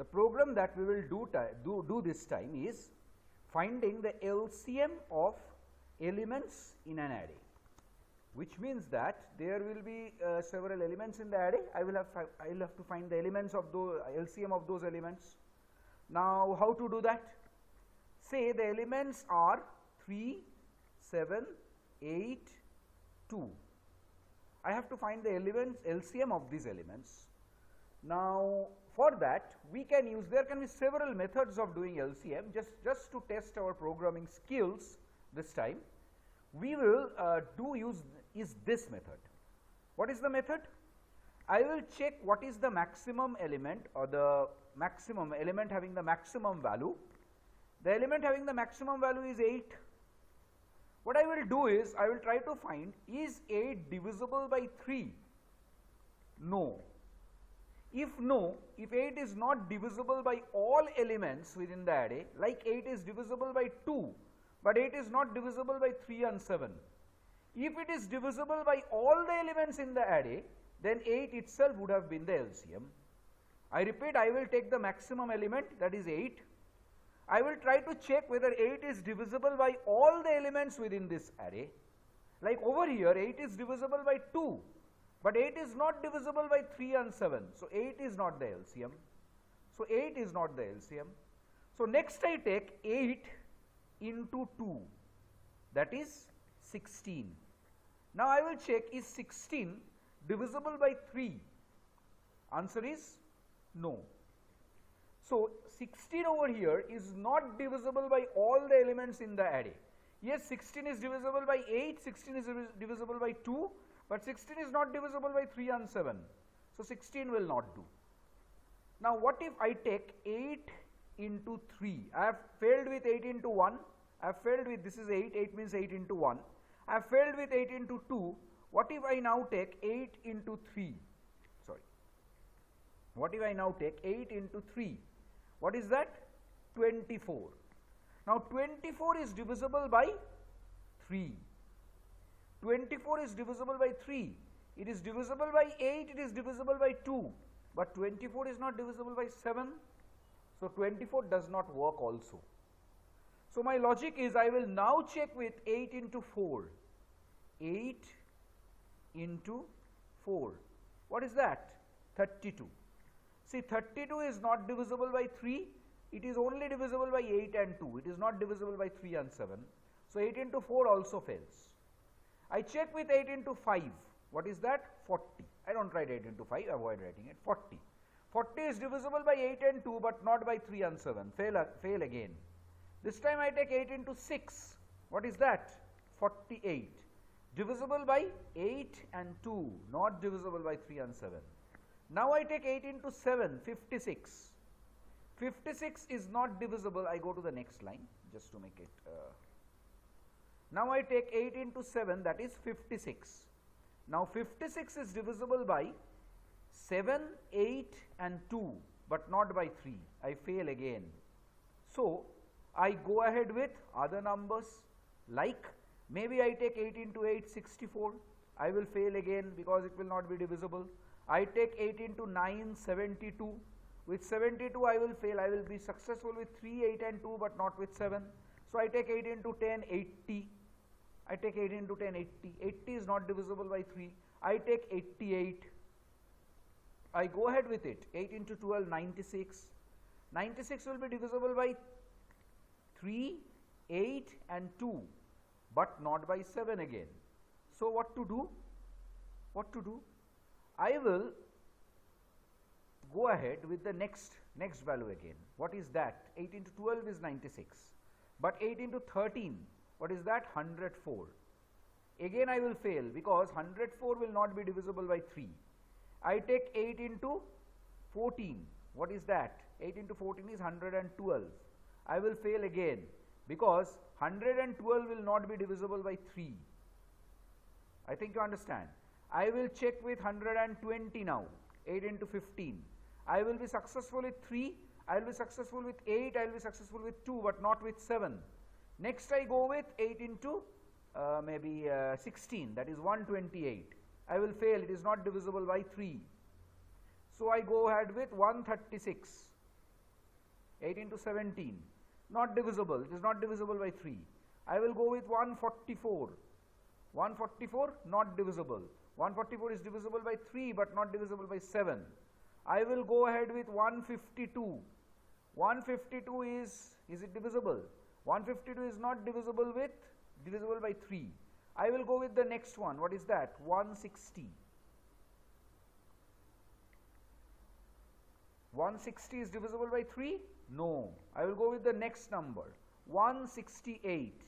The program that we will do this time is finding the LCM of elements in an array, which means that there will be several elements in the array. I will have to find the elements of those LCM of those elements. Now, how to do that? Say the elements are 3, 7, 8, 2. I have to find the elements LCM of these elements. Now, for that we can use, there can be several methods of doing LCM. Just to test our programming skills this time, we will use this method. What is the method? I will check what is the maximum element, or the maximum element having the maximum value. The element having the maximum value is 8. What I will do is, I will try to find, is 8 divisible by 3? No. If no, if 8 is not divisible by all elements within the array, like 8 is divisible by 2, but 8 is not divisible by 3 and 7. If it is divisible by all the elements in the array, then 8 itself would have been the LCM. I repeat, I will take the maximum element, that is 8. I will try to check whether 8 is divisible by all the elements within this array. Like over here, 8 is divisible by 2. But 8 is not divisible by 3 and 7. So, 8 is not the LCM. So, 8 is not the LCM. So, next I take 8 into 2, that is 16. Now, I will check, is 16 divisible by 3? Answer is no. So, 16 over here is not divisible by all the elements in the array. Yes, 16 is divisible by 8, 16 is divisible by 2. But 16 is not divisible by 3 and 7. So, 16 will not do. Now, what if I take 8 into 3? I have failed with 8 into 1. I have failed with, this is 8, 8 means 8 into 1. I have failed with 8 into 2. What if I now take 8 into 3? Sorry. What if I now take 8 into 3? What is that? 24. Now, 24 is divisible by 3. 24 is divisible by 3, it is divisible by 8, it is divisible by 2, but 24 is not divisible by 7. So, 24 does not work also. So, my logic is, I will now check with 8 into 4, 8 into 4, what is that? 32. See, 32 is not divisible by 3, it is only divisible by 8 and 2, it is not divisible by 3 and 7. So, 8 into 4 also fails. I check with 8 into 5, what is that? 40. I do not write 8 into 5, avoid writing it, 40. 40 is divisible by 8 and 2, but not by 3 and 7, fail again. This time I take 8 into 6, what is that? 48. Divisible by 8 and 2, not divisible by 3 and 7. Now I take 8 into 7, 56. 56 is not divisible, I go to the next line, just to make it... Now I take 8 into 7, that is 56. Now 56 is divisible by 7, 8 and 2, but not by 3. I fail again. So, I go ahead with other numbers, like maybe I take 8 into 8, 64. I will fail again because it will not be divisible. I take 8 into 9, 72. With 72 I will fail. I will be successful with 3, 8 and 2, but not with 7. So, I take 8 into 10, 80. I take 8 into 10, 80. 80 is not divisible by 3. I take 88. I go ahead with it. 8 into 12, 96. 96 will be divisible by 3, 8 and 2, but not by 7 again. So, what to do? What to do? I will go ahead with the next value again. What is that? 8 into 12 is 96. But 8 into 13, what is that? 104. Again I will fail because 104 will not be divisible by 3. I take 8 into 14. What is that? 8 into 14 is 112. I will fail again because 112 will not be divisible by 3. I think you understand. I will check with 120 now. 8 into 15. I will be successful with 3. I will be successful with 8. I will be successful with 2, but not with 7. Next I go with 8 into maybe 16, that is 128. I will fail, it is not divisible by 3. So, I go ahead with 136. 8 into 17, not divisible, it is not divisible by 3. I will go with 144. 144 not divisible. 144 is divisible by 3 but not divisible by 7. I will go ahead with 152. 152 is it divisible? 152 is not divisible by 3. I will go with the next one. What is that? 160. 160 is divisible by 3? No. I will go with the next number. 168.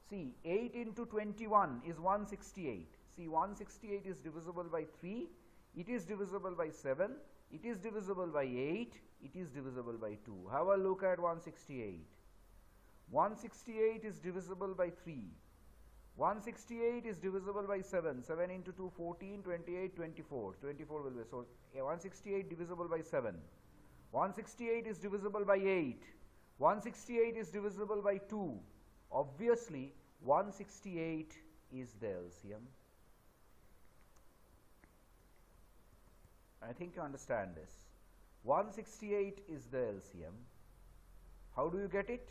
See, 8 into 21 is 168. See, 168 is divisible by 3. It is divisible by 7. It is divisible by 8. It is divisible by 2. Have a look at 168. 168 is divisible by 3. 168 is divisible by 7. 7 into 2, 14, 28, 24. 24 will be, so 168 divisible by 7. 168 is divisible by 8. 168 is divisible by 2. Obviously, 168 is the LCM. I think you understand this. 168 is the LCM. How do you get it?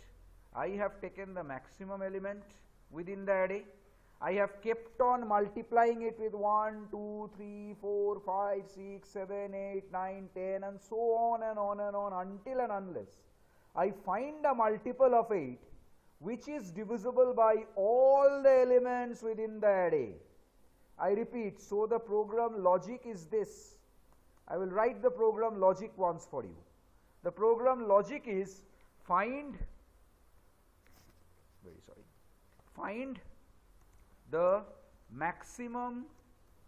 I have taken the maximum element within the array. I have kept on multiplying it with 1, 2, 3, 4, 5, 6, 7, 8, 9, 10 and so on and on and on until and unless I find a multiple of 8 which is divisible by all the elements within the array. I repeat, so the program logic is this. I will write the program logic once for you. The program logic is find the maximum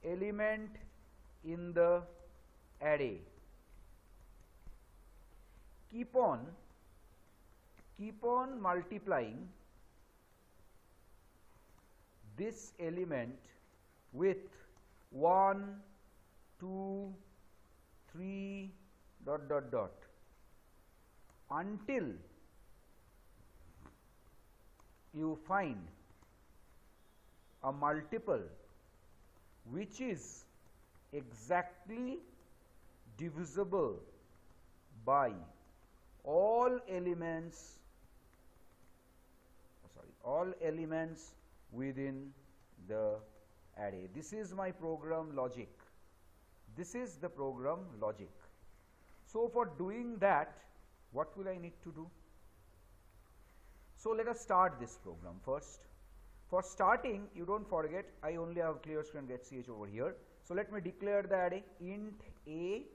element in the array. Keep on multiplying this element with 1, 2, 3 until you find a multiple which is exactly divisible by all elements within the array. This is my program logic. This is the program logic. So for doing that, what will I need to do? So let us start this program first. For starting, you don't forget, I only have clear screen get ch over here. So let me declare the array int a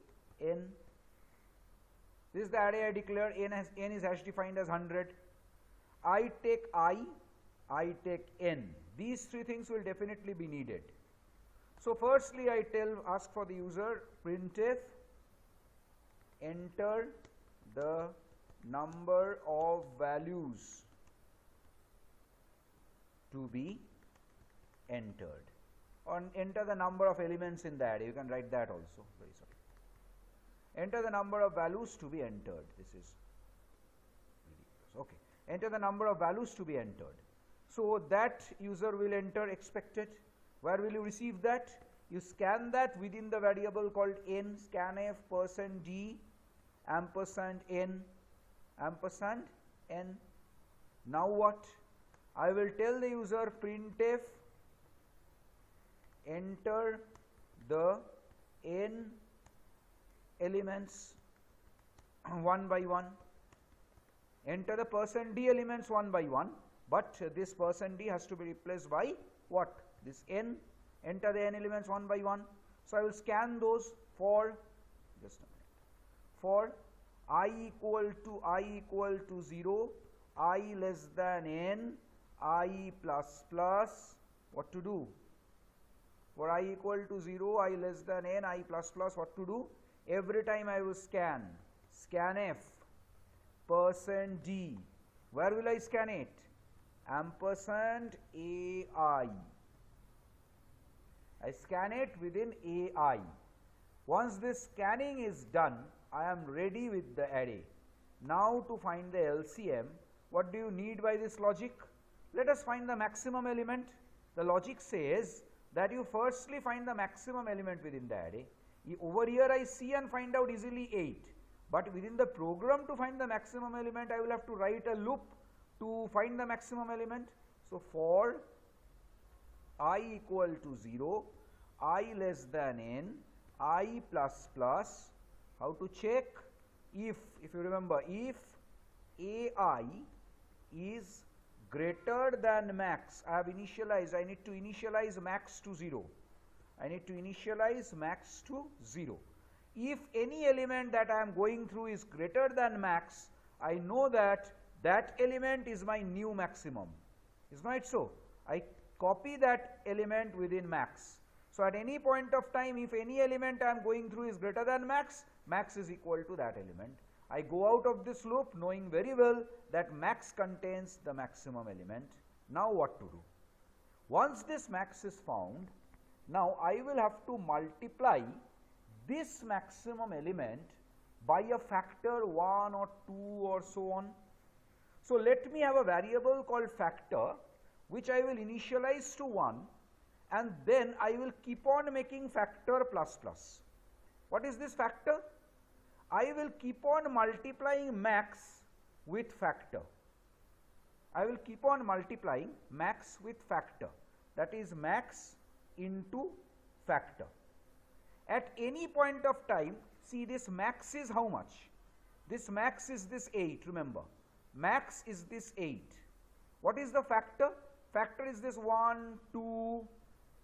n. This is the array I declare. N is hash defined as 100. I take I take n. These three things will definitely be needed. So firstly, I ask for the user printf enter the number of values to be entered, or enter the number of elements in the array. You can write that also. Very sorry. Enter the number of values to be entered. This is ridiculous. Okay. Enter the number of values to be entered. So that user will enter expected. Where will you receive that? You scan that within the variable called n, scanf %d ampersand n ampersand n. Now what? I will tell the user printf enter the n elements one by one. Enter the %d elements one by one, but this %d has to be replaced by what? This n. Enter the n elements one by one. So I will scan those for just a minute. For I equal to 0, I less than n, I plus plus. What to do? For I equal to 0, I less than n, I plus plus. What to do? Every time I will scanf %d. Where will I scan it? Ampersand ai. I scan it within ai. Once this scanning is done, I am ready with the array. Now to find the LCM, what do you need by this logic? Let us find the maximum element. The logic says that you firstly find the maximum element within the array. Over here I see and find out easily 8. But within the program to find the maximum element, I will have to write a loop to find the maximum element. So for I equal to 0, I less than n, I plus plus, how to check? If you remember, if ai is greater than max, I have initialized, I need to initialize max to 0. I need to initialize max to 0. If any element that I am going through is greater than max, I know that that element is my new maximum. Is not it so? I copy that element within max. So at any point of time, if any element I am going through is greater than max, max is equal to that element. I go out of this loop knowing very well that max contains the maximum element. Now what to do? Once this max is found, now I will have to multiply this maximum element by a factor 1 or 2 or so on. So let me have a variable called factor, which I will initialize to 1, and then I will keep on making factor plus plus. What is this factor? I will keep on multiplying max with factor. I will keep on multiplying max with factor. That is max into factor. At any point of time, see, this max is how much? This max is this 8, remember. Max is this 8. What is the factor? Factor is this 1, 2,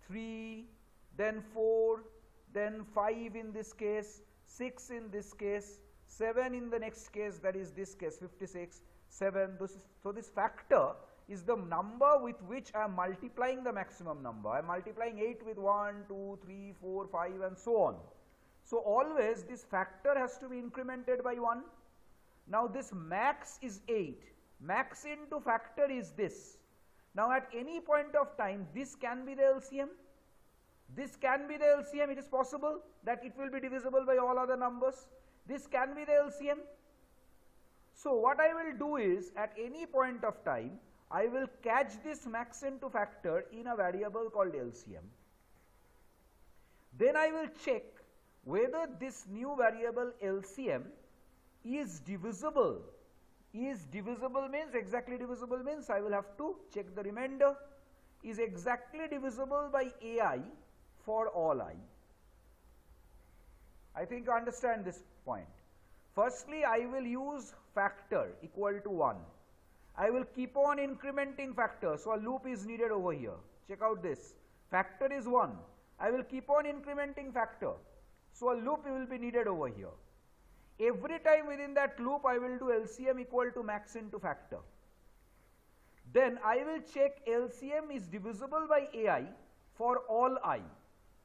3, then 4, then 5 in this case, 6 in this case, 7 in the next case, that is this case 56, 7. So this factor is the number with which I am multiplying the maximum number. I am multiplying 8 with 1, 2, 3, 4, 5 and so on. So always this factor has to be incremented by 1. Now this max is 8. Max into factor is this. Now at any point of time, this can be the LCM. This can be the LCM. It is possible that it will be divisible by all other numbers. This can be the LCM. So what I will do is, at any point of time, I will catch this max into factor in a variable called LCM. Then I will check whether this new variable LCM is divisible. Is divisible means, exactly divisible means, I will have to check the remainder. Is exactly divisible by ai for all I. I think you understand this point. Firstly, I will use factor equal to 1. I will keep on incrementing factor, so a loop is needed over here. Check out this. Factor is 1. I will keep on incrementing factor, so a loop will be needed over here. Every time within that loop, I will do LCM equal to max into factor. Then I will check LCM is divisible by ai for all I.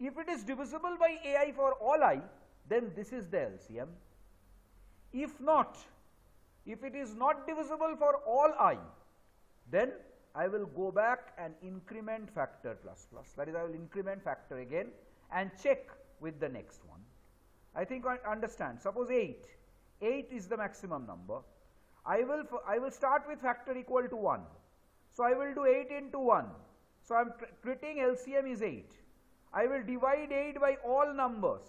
If it is divisible by ai for all I, then this is the LCM. If not, if it is not divisible for all I, then I will go back and increment factor plus plus. That is, I will increment factor again and check with the next one. I think I understand. Suppose 8. 8 is the maximum number. I will start with factor equal to 1. So I will do 8 into 1. So I am treating LCM is 8. I will divide 8 by all numbers.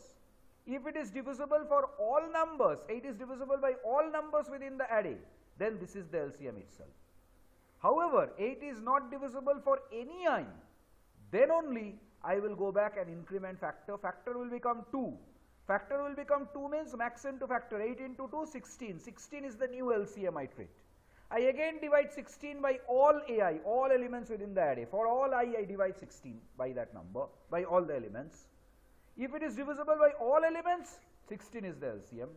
If it is divisible for all numbers, 8 is divisible by all numbers within the array, then this is the LCM itself. However, 8 is not divisible for any I, then only I will go back and increment factor. Factor will become 2. Factor will become 2 means max into factor. 8 into 2, 16. 16 is the new LCM I treat. I again divide 16 by all ai, all elements within the array. For all I divide 16 by that number, by all the elements. If it is divisible by all elements, 16 is the LCM.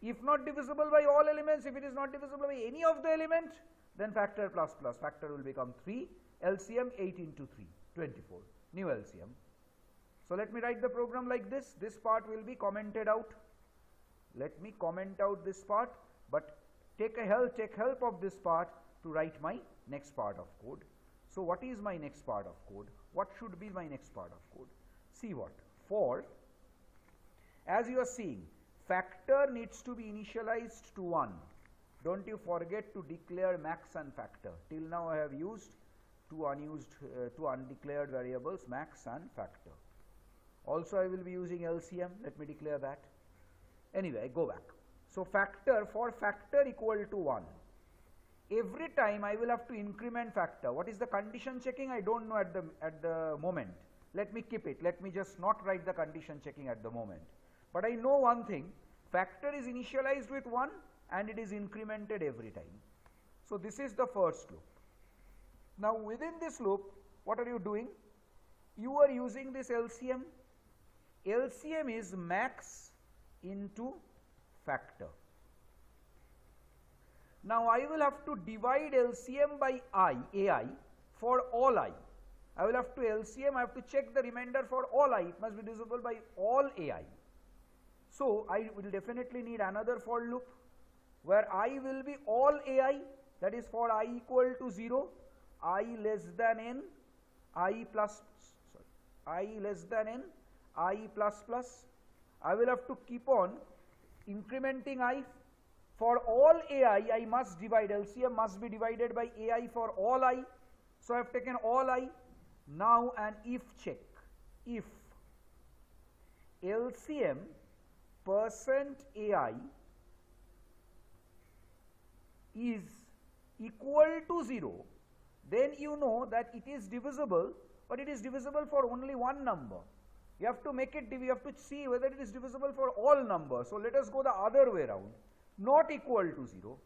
If not divisible by all elements, if it is not divisible by any of the element, then factor plus plus. Factor will become 3. LCM 8 into 3, 24. New LCM. So let me write the program like this. This part will be commented out. Let me comment out this part, but take help of this part to write my next part of code. So what is my next part of code? What should be my next part of code? See what? For, as you are seeing, factor needs to be initialized to 1. Don't you forget to declare max and factor. Till now I have used two undeclared variables, max and factor. Also I will be using LCM. Let me declare that. Anyway, I go back. So for factor equal to 1, every time I will have to increment factor. What is the condition checking? I don't know at the moment. Let me keep it. Let me just not write the condition checking at the moment. But I know one thing, factor is initialized with 1 and it is incremented every time. So this is the first loop. Now within this loop, what are you doing? You are using this LCM. LCM is max into factor. Now I will have to divide LCM by AI for all I. I will have to LCM, I have to check the remainder for all I. It must be divisible by all AI. So I will definitely need another for loop where I will be all AI, that is for I equal to 0, I less than n, I less than n, I plus plus. I will have to keep on incrementing I. For all AI, I must divide, LCM must be divided by AI for all I. So I have taken all I. Now an if check. If LCM percent AI is equal to 0, then you know that it is divisible, but it is divisible for only one number. You have to make it, you have to see whether it is divisible for all numbers. So let us go the other way around. Not equal to 0.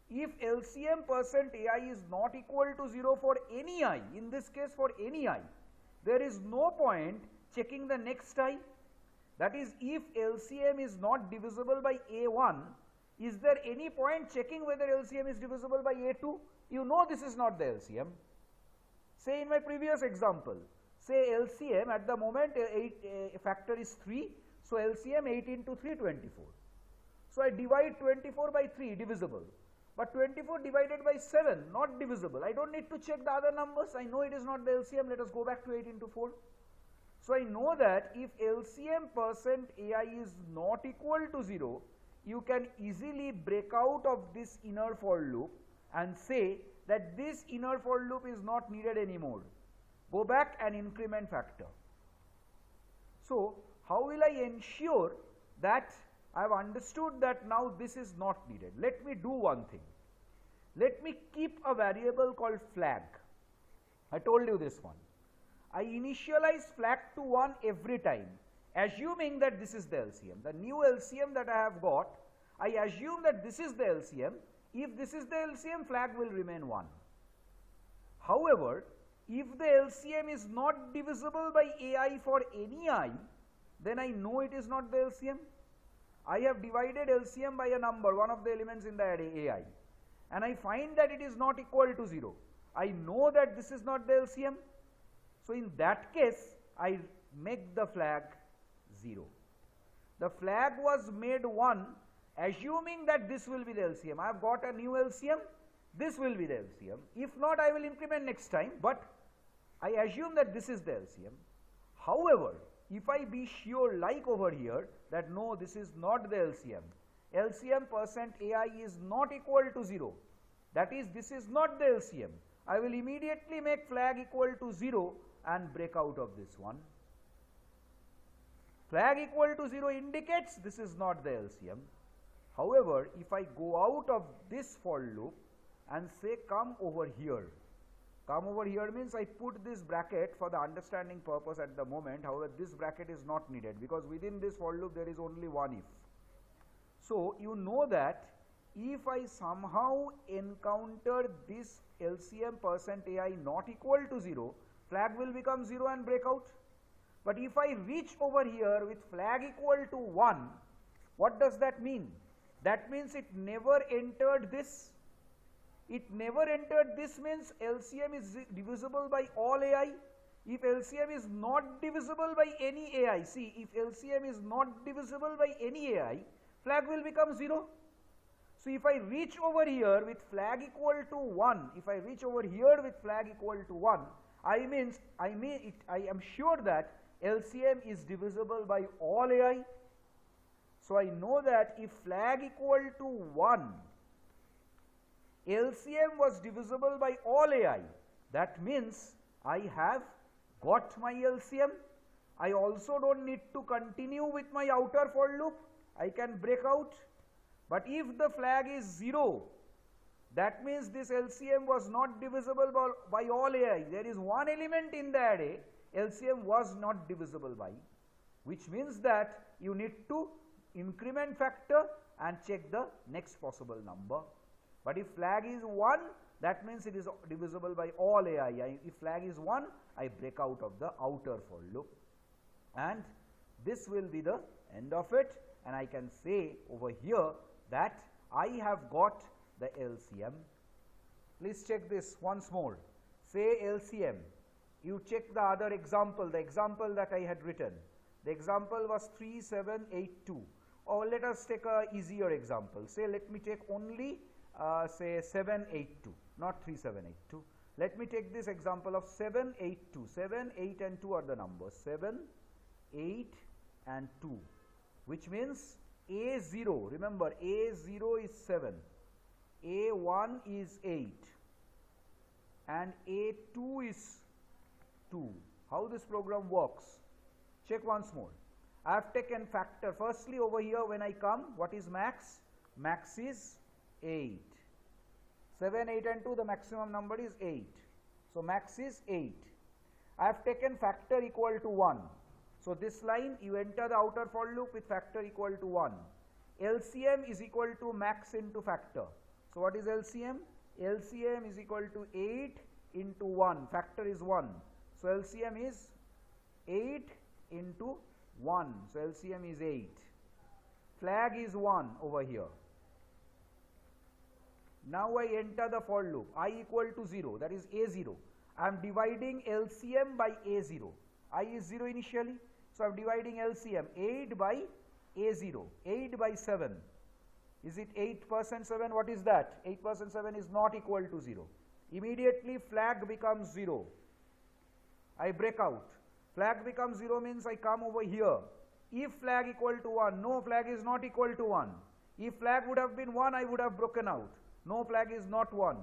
If LCM percent AI is not equal to 0 for any I, in this case for any I, there is no point checking the next I. That is, if LCM is not divisible by A1, is there any point checking whether LCM is divisible by A2? You know this is not the LCM. Say in my previous example, say LCM at the moment factor is 3, so LCM 8 into 3, 24. So I divide 24 by 3, divisible. But 24 divided by 7, not divisible. I don't need to check the other numbers. I know it is not the LCM. Let us go back to 8 into 4. So I know that if LCM percent AI is not equal to 0, you can easily break out of this inner for loop and say that this inner for loop is not needed anymore. Go back and increment factor. So how will I ensure that I have understood that now this is not needed? Let me do one thing. Let me keep a variable called flag. I told you this one. I initialize flag to 1 every time, assuming that this is the LCM. The new LCM that I have got, I assume that this is the LCM. If this is the LCM, flag will remain 1. However, if the LCM is not divisible by AI for any I, then I know it is not the LCM. I have divided LCM by a number, one of the elements in the array AI, and I find that it is not equal to 0. I know that this is not the LCM. So in that case, I make the flag 0. The flag was made 1, assuming that this will be the LCM. I have got a new LCM, this will be the LCM. If not, I will increment next time, but I assume that this is the LCM. However, if I be sure, like over here, that no, this is not the LCM, LCM percent AI is not equal to 0, that is, this is not the LCM, I will immediately make flag equal to 0 and break out of this one. Flag equal to 0 indicates this is not the LCM. However, if I go out of this for loop and say come over here, come over here means I put this bracket for the understanding purpose at the moment. However, this bracket is not needed because within this for loop there is only one if. So you know that if I somehow encounter this LCM percent AI not equal to 0, flag will become 0 and break out. But if I reach over here with flag equal to 1, what does that mean? That means it never entered this. It never entered this means LCM is divisible by all AI. If LCM is not divisible by any AI, see, if LCM is not divisible by any AI, flag will become 0. So if I reach over here with flag equal to 1, if I reach over here with flag equal to 1, I am sure that LCM is divisible by all AI. So I know that if flag equal to 1, LCM was divisible by all AI, that means I have got my LCM. I also don't need to continue with my outer for loop. I can break out. But if the flag is 0, that means this LCM was not divisible by all AI. There is one element in the array, LCM was not divisible by, which means that you need to increment factor and check the next possible number. But if flag is 1, that means it is divisible by all AI. If flag is 1, I break out of the outer for loop. And this will be the end of it, and I can say over here that I have got the LCM. Please check this once more. Say LCM. You check the other example, the example that I had written. The example was 3782. Or let us take a easier example. Say let me take only say 782, not 3782. Let me take this example of 782. 7, 8 and 2 are the numbers. 7, 8 and 2, which means A0, remember A0 is 7, A1 is 8 and A2 is 2. How this program works? Check once more. I have taken factor. Firstly over here when I come, what is max? Max is 8. 7, 8 and 2, the maximum number is 8. So max is 8. I have taken factor equal to 1. So this line you enter the outer for loop with factor equal to 1. LCM is equal to max into factor. So what is LCM? LCM is equal to 8 into 1. Factor is 1. So LCM is 8 into 1. So LCM is 8. Flag is 1 over here. Now I enter the for loop. I equal to 0, that is A0. I am dividing LCM by A0. I is 0 initially. So I am dividing LCM 8 by A0. 8 by 7. Is it 8% 7? What is that? 8% 7 is not equal to 0. Immediately flag becomes 0. I break out. Flag becomes 0 means I come over here. If flag equal to 1, no, flag is not equal to 1. If flag would have been 1, I would have broken out. No, flag is not 1.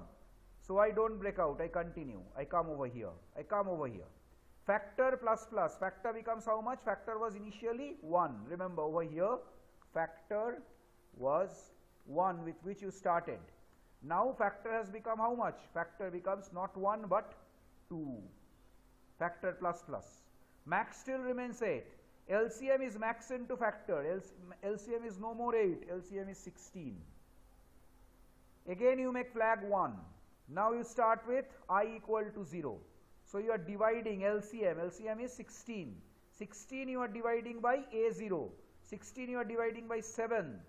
So I don't break out, I continue. I come over here. I come over here. Factor plus plus. Factor becomes how much? Factor was initially 1. Remember over here, factor was 1 with which you started. Now factor has become how much? Factor becomes not 1 but 2. Factor plus plus. Max still remains 8. LCM is max into factor. LCM is no more 8. LCM is 16. Again you make flag 1. Now you start with I equal to 0. So you are dividing LCM. LCM is 16. 16 you are dividing by A0. 16 you are dividing by 7.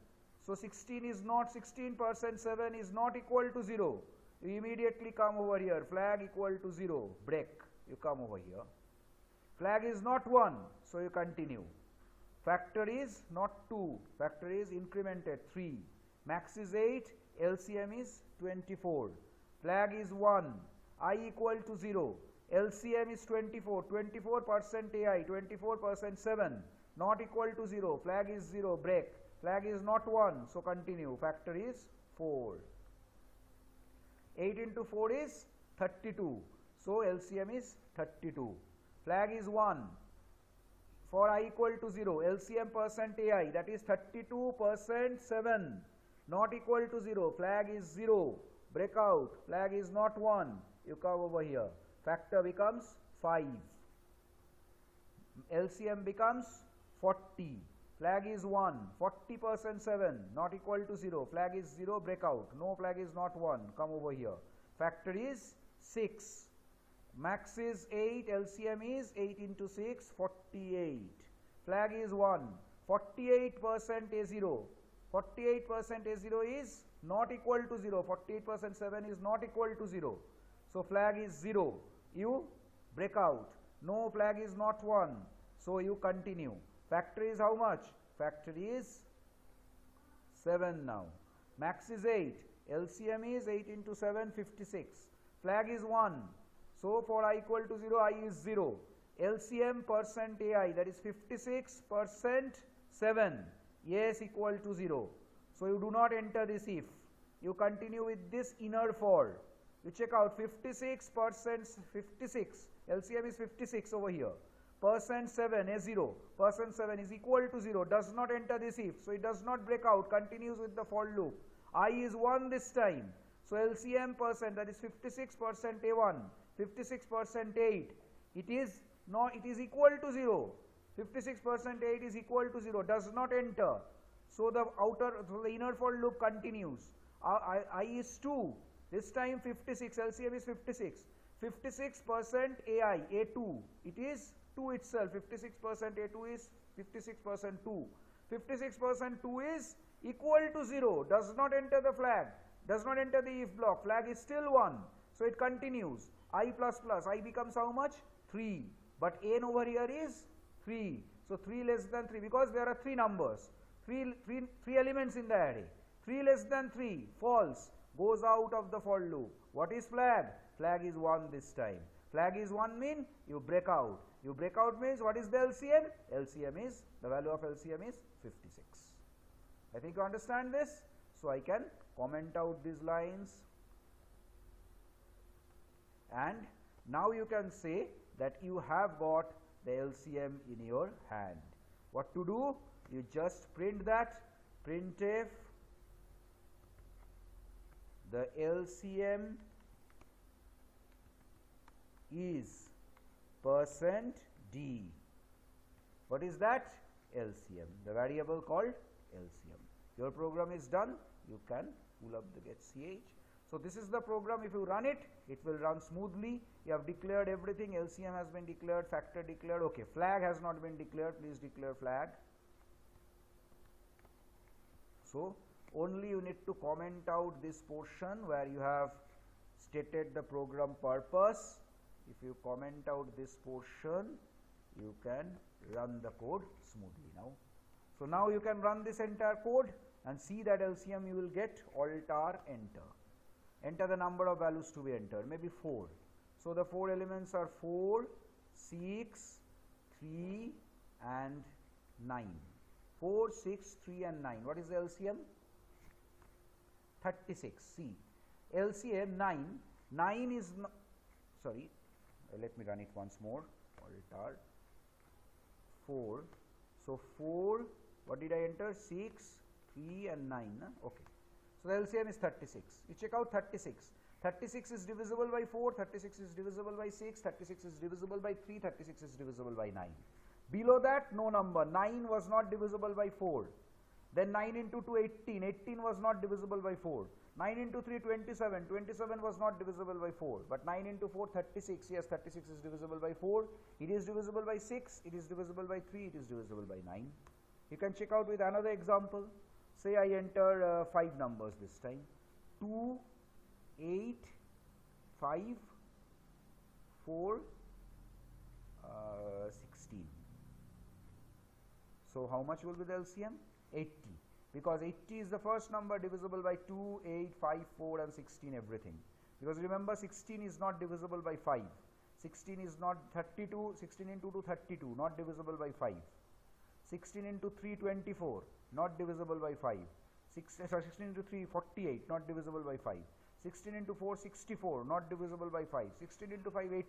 So 16 is not 16%, 7 is not equal to 0. You immediately come over here. Flag equal to 0. Break. You come over here. Flag is not 1. So you continue. Factor is not 2. Factor is incremented 3. Max is 8. LCM is 24. Flag is 1. I equal to 0. LCM is 24. 24% AI. 24% 7. Not equal to 0. Flag is 0. Break. Flag is not 1. So continue. Factor is 4. 8 into 4 is 32. So LCM is 32. Flag is 1. For I equal to 0. LCM percent AI. That is 32% 7. Not equal to 0. Flag is 0. Break out. Flag is not 1. You come over here. Factor becomes 5. LCM becomes 40. Flag is 1. 40% 7. Not equal to 0. Flag is 0. Break out. No, flag is not 1. Come over here. Factor is 6. Max is 8. LCM is 8 into 6. 48. Flag is 1. 48% A0. 48% A0 is not equal to 0. 48% 7 is not equal to 0. So flag is 0. You break out. No, flag is not 1. So you continue. Factor is how much? Factor is 7 now. Max is 8. LCM is 8 into 7, 56. Flag is 1. So for I equal to 0, I is 0. LCM percent AI, that is 56% 7. Yes, equal to 0. So you do not enter this if. You continue with this inner for. You check out 56%, 56. LCM is 56 over here. %7 A0 %7 is equal to 0, does not enter this if, so it does not break out, continues with the for loop. I is 1 this time, so LCM percent, that is 56% A1, 56% 8, it is equal to 0, 56% 8 is equal to 0, does not enter, so the inner for loop continues. I is 2, this time 56, LCM is 56, 56% AI, A2, it is 2 itself, 56% A2 is 56% 2, 56% 2 is equal to 0, does not enter the flag, does not enter the if block, flag is still 1, so it continues, I plus plus, I becomes how much? 3, but n over here is 3, so 3 less than 3, because there are 3 numbers, 3 elements in the array, 3 less than 3, false, goes out of the for loop. What is flag? Flag is 1 this time. Flag is 1 mean you break out. You break out means what is the LCM? LCM is, the value of LCM is 56. I think you understand this. So I can comment out these lines, and now you can say that you have got the LCM in your hand. What to do? You just print that, printf the LCM is %d. What is that? LCM, the variable called LCM. Your program is done, you can pull up the getch. So this is the program. If you run it, it will run smoothly. You have declared everything, LCM has been declared, factor declared, okay, flag has not been declared, please declare flag. So only you need to comment out this portion where you have stated the program purpose. If you comment out this portion, you can run the code smoothly now. So now you can run this entire code and see that LCM you will get Alt-R enter. Enter the number of values to be entered, maybe 4. So the 4 elements are 4, 6, 3 and 9. 4, 6, 3 and 9. What is the LCM? 36. See, LCM 9. 9 is not, sorry, let me run it once more. Alt-R 4. So 4, what did I enter? 6, 3 and 9. Okay. So the LCM is 36. You check out 36. 36 is divisible by 4, 36 is divisible by 6, 36 is divisible by 3, 36 is divisible by 9. Below that, no number. 9 was not divisible by 4. Then 9 into 2, 18. 18 was not divisible by 4. 9 into 3, 27. 27 was not divisible by 4. But 9 into 4, 36. Yes, 36 is divisible by 4. It is divisible by 6. It is divisible by 3. It is divisible by 9. You can check out with another example. Say I enter 5 numbers this time. 2, 8, 5, 4, 16. So how much will be the LCM? 80, because 80 is the first number divisible by 2, 8, 5, 4 and 16 everything. Because remember 16 is not divisible by 5. 16 is not 32, 16 into 2 32, not divisible by 5. 16 into 3 24, not divisible by 5. 16 into 3 48, not divisible by 5. 16 into 4 64, not divisible by 5. 16 into 5 80.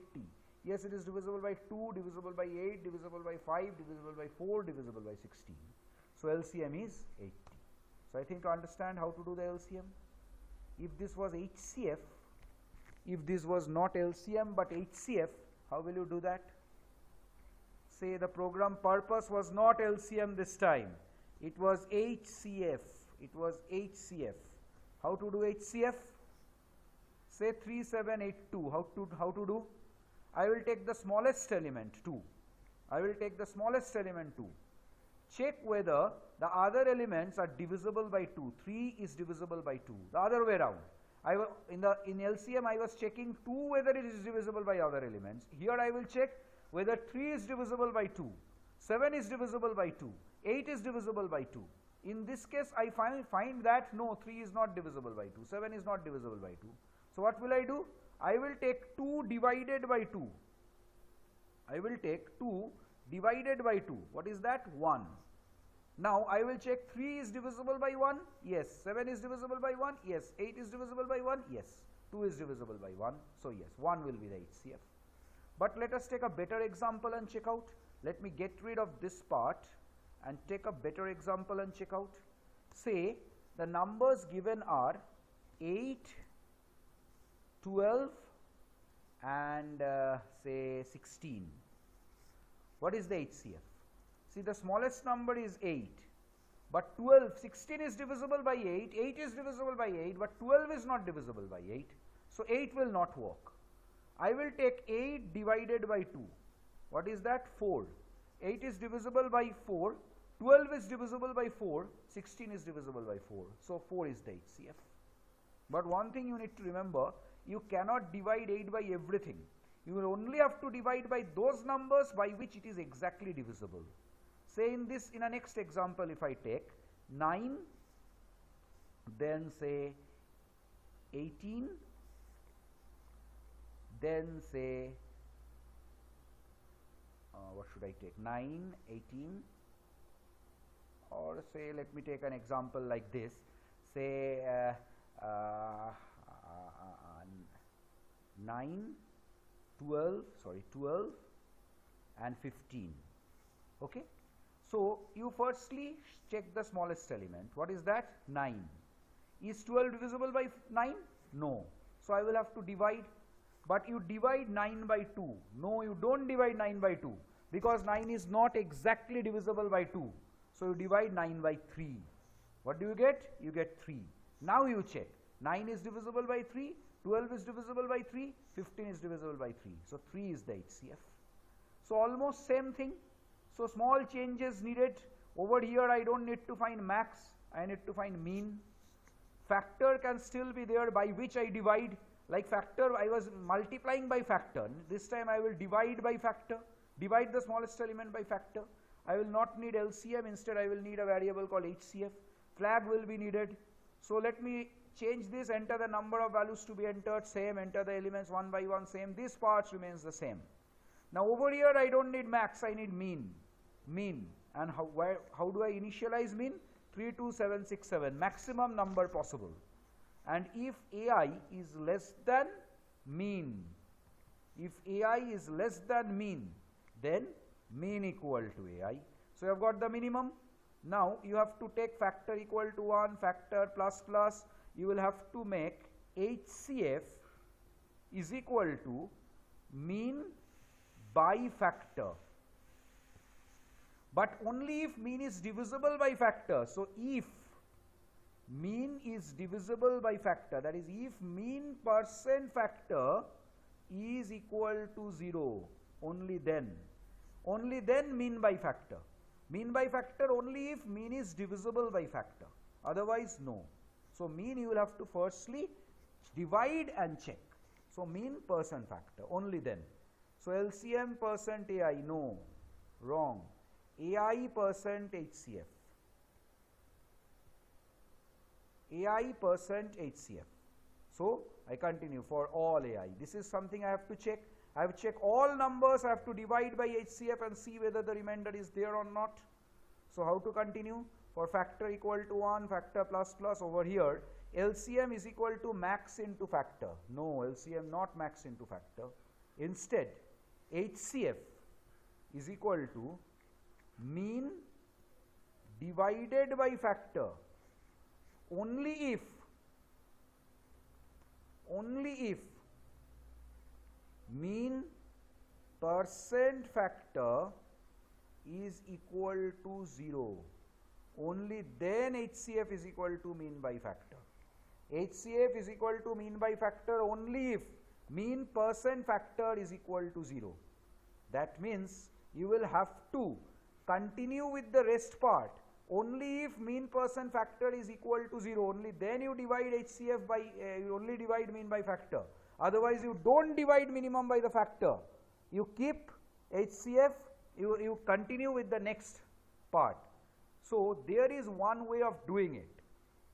Yes, it is divisible by 2, divisible by 8, divisible by 5, divisible by 4, divisible by 16. So LCM is 80. So I think you understand how to do the LCM. If this was HCF, if this was not LCM but HCF, how will you do that? Say the program purpose was not LCM this time. It was HCF. It was HCF. How to do HCF? Say 3782. How to do? I will take the smallest element 2. I will take the smallest element 2. Check whether the other elements are divisible by 2. 3 is divisible by 2. The other way around. In LCM I was checking 2 whether it is divisible by other elements. Here I will check whether 3 is divisible by 2. 7 is divisible by 2. 8 is divisible by 2. In this case I find that no, 3 is not divisible by 2. 7 is not divisible by 2. So what will I do? I will take 2 divided by 2. I will take 2 divided by 2. What is that? 1. Now I will check 3 is divisible by 1. Yes. 7 is divisible by 1. Yes. 8 is divisible by 1. Yes. 2 is divisible by 1. So yes, 1 will be the HCF. But let us take a better example and check out. Let me get rid of this part and take a better example and check out. Say the numbers given are 8, 12 and say 16. What is the HCF? See, the smallest number is 8, but 12, 16 is divisible by 8, 8 is divisible by 8, but 12 is not divisible by 8. So 8 will not work. I will take 8 divided by 2. What is that? 4. 8 is divisible by 4, 12 is divisible by 4, 16 is divisible by 4. So 4 is the HCF. But one thing you need to remember, you cannot divide 8 by everything. You will only have to divide by those numbers by which it is exactly divisible. Say in a next example, if I take 9, then say 18, then say what should I take, 9, 18, or say let me take an example like this, say 9, 12 and 15. Okay. So you firstly check the smallest element. What is that? 9. Is 12 divisible by 9? No. So I will have to divide. But you divide 9 by 2. No, you don't divide 9 by 2, because 9 is not exactly divisible by 2. So you divide 9 by 3. What do you get? You get 3. Now you check. 9 is divisible by 3, 12 is divisible by 3, 15 is divisible by 3. So 3 is the HCF. So almost same thing. So small changes needed. Over here I don't need to find max, I need to find mean. Factor can still be there by which I divide. Like factor, I was multiplying by factor. This time I will divide by factor. Divide the smallest element by factor. I will not need LCM, instead I will need a variable called HCF. Flag will be needed. So let me change this, enter the number of values to be entered, same, enter the elements one by one, same. This part remains the same. Now over here I don't need max, I need mean. Mean. And how do I initialize mean? 32767, maximum number possible. And if AI is less than mean, if AI is less than mean, then mean equal to AI. So you have got the minimum. Now you have to take factor equal to 1, factor plus plus. You will have to make HCF is equal to mean by factor, but only if mean is divisible by factor. So if mean is divisible by factor, that is if mean percent factor is equal to 0, only then mean by factor. Mean by factor only if mean is divisible by factor, otherwise no. So mean you will have to firstly divide and check. So mean percent factor, only then. So LCM percent AI, no, wrong. AI percent HCF. AI percent HCF. So I continue for all AI. This is something I have to check. I have to check all numbers, I have to divide by HCF and see whether the remainder is there or not. So how to continue? For factor equal to 1, factor plus plus, over here LCM is equal to max into factor. No, LCM not max into factor. Instead HCF is equal to mean divided by factor only if mean percent factor is equal to 0. Only then HCF is equal to mean by factor. HCF is equal to mean by factor only if mean percent factor is equal to 0. That means you will have to continue with the rest part. Only if mean percent factor is equal to 0, only then you divide HCF by, you only divide mean by factor. Otherwise you don't divide minimum by the factor. You keep HCF, you continue with the next part. So there is one way of doing it.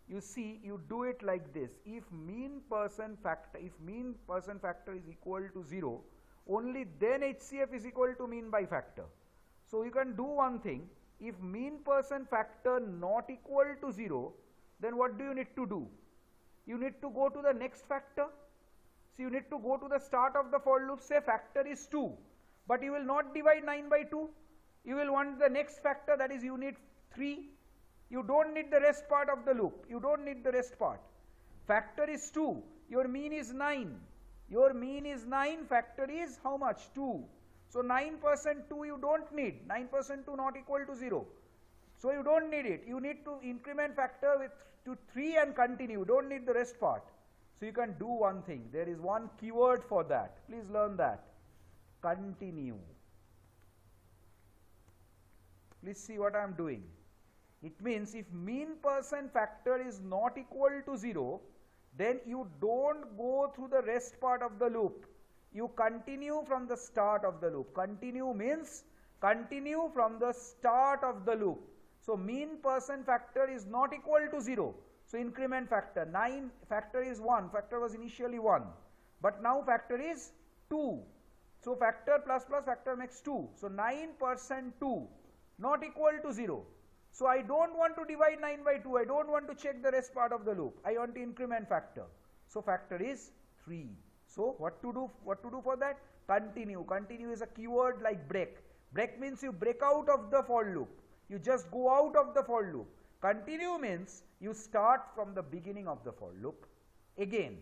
You see, you do it like this. If mean percent factor is equal to 0, only then HCF is equal to mean by factor. So you can do one thing. If mean percent factor not equal to 0, then what do you need to do? You need to go to the next factor. So you need to go to the start of the for loop, say factor is 2, but you will not divide 9 by 2. You will want the next factor, that is you need 3. You don't need the rest part of the loop. You don't need the rest part. Factor is 2. Your mean is 9. Your mean is 9. Factor is how much? 2. So 9% 2 you don't need. 9% 2 not equal to 0. So you don't need it. You need to increment factor with to 3 and continue. You don't need the rest part. So you can do one thing. There is one keyword for that. Please learn that. Continue. Please see what I am doing. It means if mean percent factor is not equal to 0, then you don't go through the rest part of the loop. You continue from the start of the loop. Continue means continue from the start of the loop. So mean percent factor is not equal to 0. So increment factor. 9 factor is 1. Factor was initially 1. But now factor is 2. So factor plus plus factor makes 2. So 9% 2 not equal to 0. So I don't want to divide 9 by 2. I don't want to check the rest part of the loop. I want to increment factor. So factor is 3. So what to do for that? Continue. Continue is a keyword like break. Break means you break out of the for loop. You just go out of the for loop. Continue means you start from the beginning of the for loop. Again,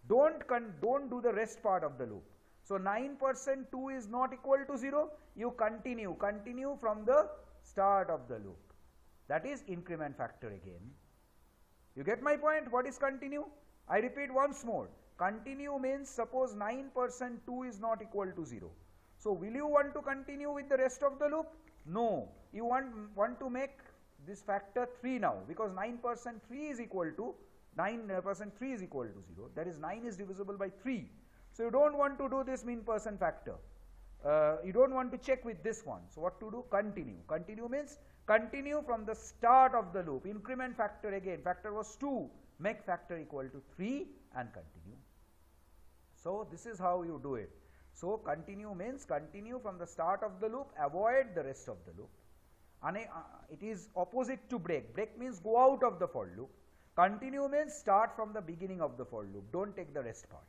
don't do the rest part of the loop. So 9% 2 is not equal to 0. You continue from the start of the loop. That is increment factor again. You get my point? What is continue? I repeat once more. Continue means suppose 9% 2 is not equal to 0. So will you want to continue with the rest of the loop? No. You want to make this factor 3 now, because 9% 3 is equal to 9% 3 is equal to 0. That is 9 is divisible by 3. So you don't want to do this mean percent factor. You don't want to check with this one. So what to do? Continue. Continue means continue from the start of the loop. Increment factor again. Factor was 2. Make factor equal to 3 and continue. So this is how you do it. So continue means continue from the start of the loop. Avoid the rest of the loop. It is opposite to break. Break means go out of the for loop. Continue means start from the beginning of the for loop. Don't take the rest part.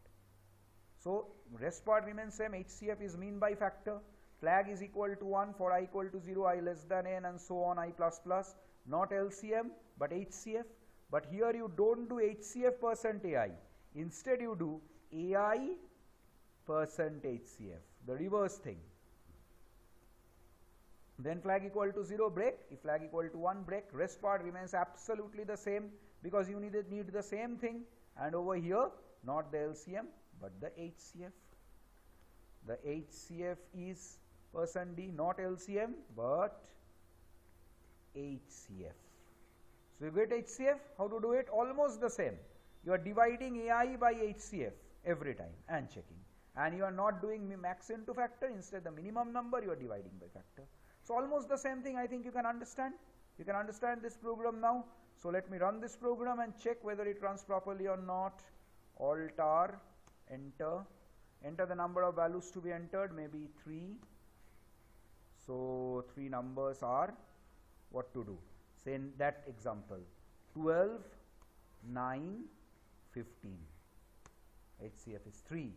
So rest part remains same. HCF is mean by factor. Flag is equal to 1 for I equal to 0, I less than n, and so on, I plus plus. Not LCM but HCF. But here you don't do HCF percent AI. Instead you do AI percent HCF. The reverse thing. Then flag equal to 0, break. If flag equal to 1, break. Rest part remains absolutely the same, because you need the same thing. And over here, not the LCM but the HCF. The HCF is percent D, not LCM but HCF. So you get HCF. How to do it? Almost the same. You are dividing AI by HCF every time and checking. And you are not doing max into factor. Instead the minimum number you are dividing by factor. So almost the same thing. I think you can understand. You can understand this program now. So let me run this program and check whether it runs properly or not. Alt R, enter. Enter the number of values to be entered, maybe 3. So 3 numbers are what to do. Say in that example 12, 9, 15. HCF is 3.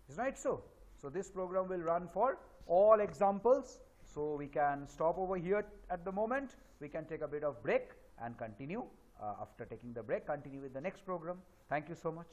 Is right so? So this program will run for all examples. So we can stop over here at the moment. We can take a bit of break and continue. After taking the break, continue with the next program. Thank you so much.